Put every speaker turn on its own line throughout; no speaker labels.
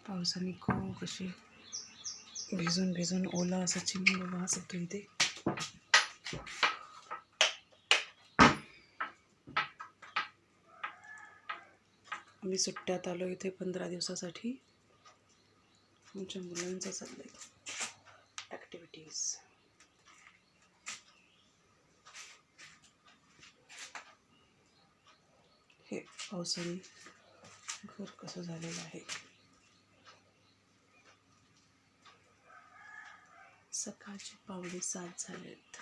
पावसाने खूप अशी भिजून भिजून ओला असा चिंब वास येतो इथे. आम्ही सुट्ट्यात आलो इथे 15 दिवसासाठी. आमच्या मुलांचं चाललंय ॲक्टिव्हिटीज. हे पावसाने घर कसं झालेलं आहे. सकाळचे 6:45 झालेत.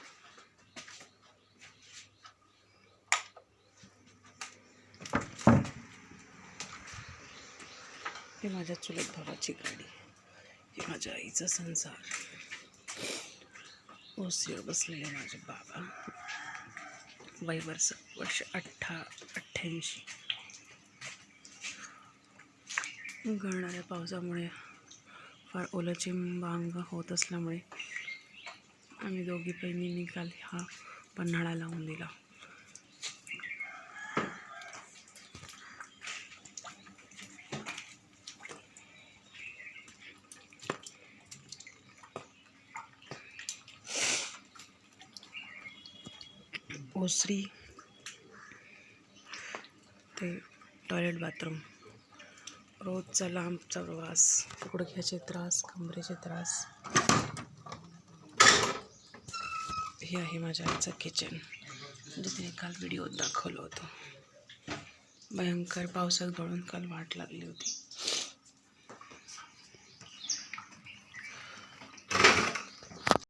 ही माझ्या चुलत भावाची गाडी. ही माझ्या आईचा संसार. ओसीवर बसलेले माझे बाबा. वय वर्ष 88. गळणाऱ्या पावसामुळे फार ओलं चिंब अंग होत असल्यामुळे आम्ही दोघी बहिणींनी काल हा पन्हाळा लावून दिला. ओसरी ते टॉयलेट बाथरूम, रोजचा लांबचा प्रवास, गुडघ्याचे त्रास, कमरेचे त्रास. हे आहे माझ्या आईचं किचन, जिथे काल व्हिडिओ दाखवलं होतं. भयंकर पावसात गळून काल वाट लागली होती.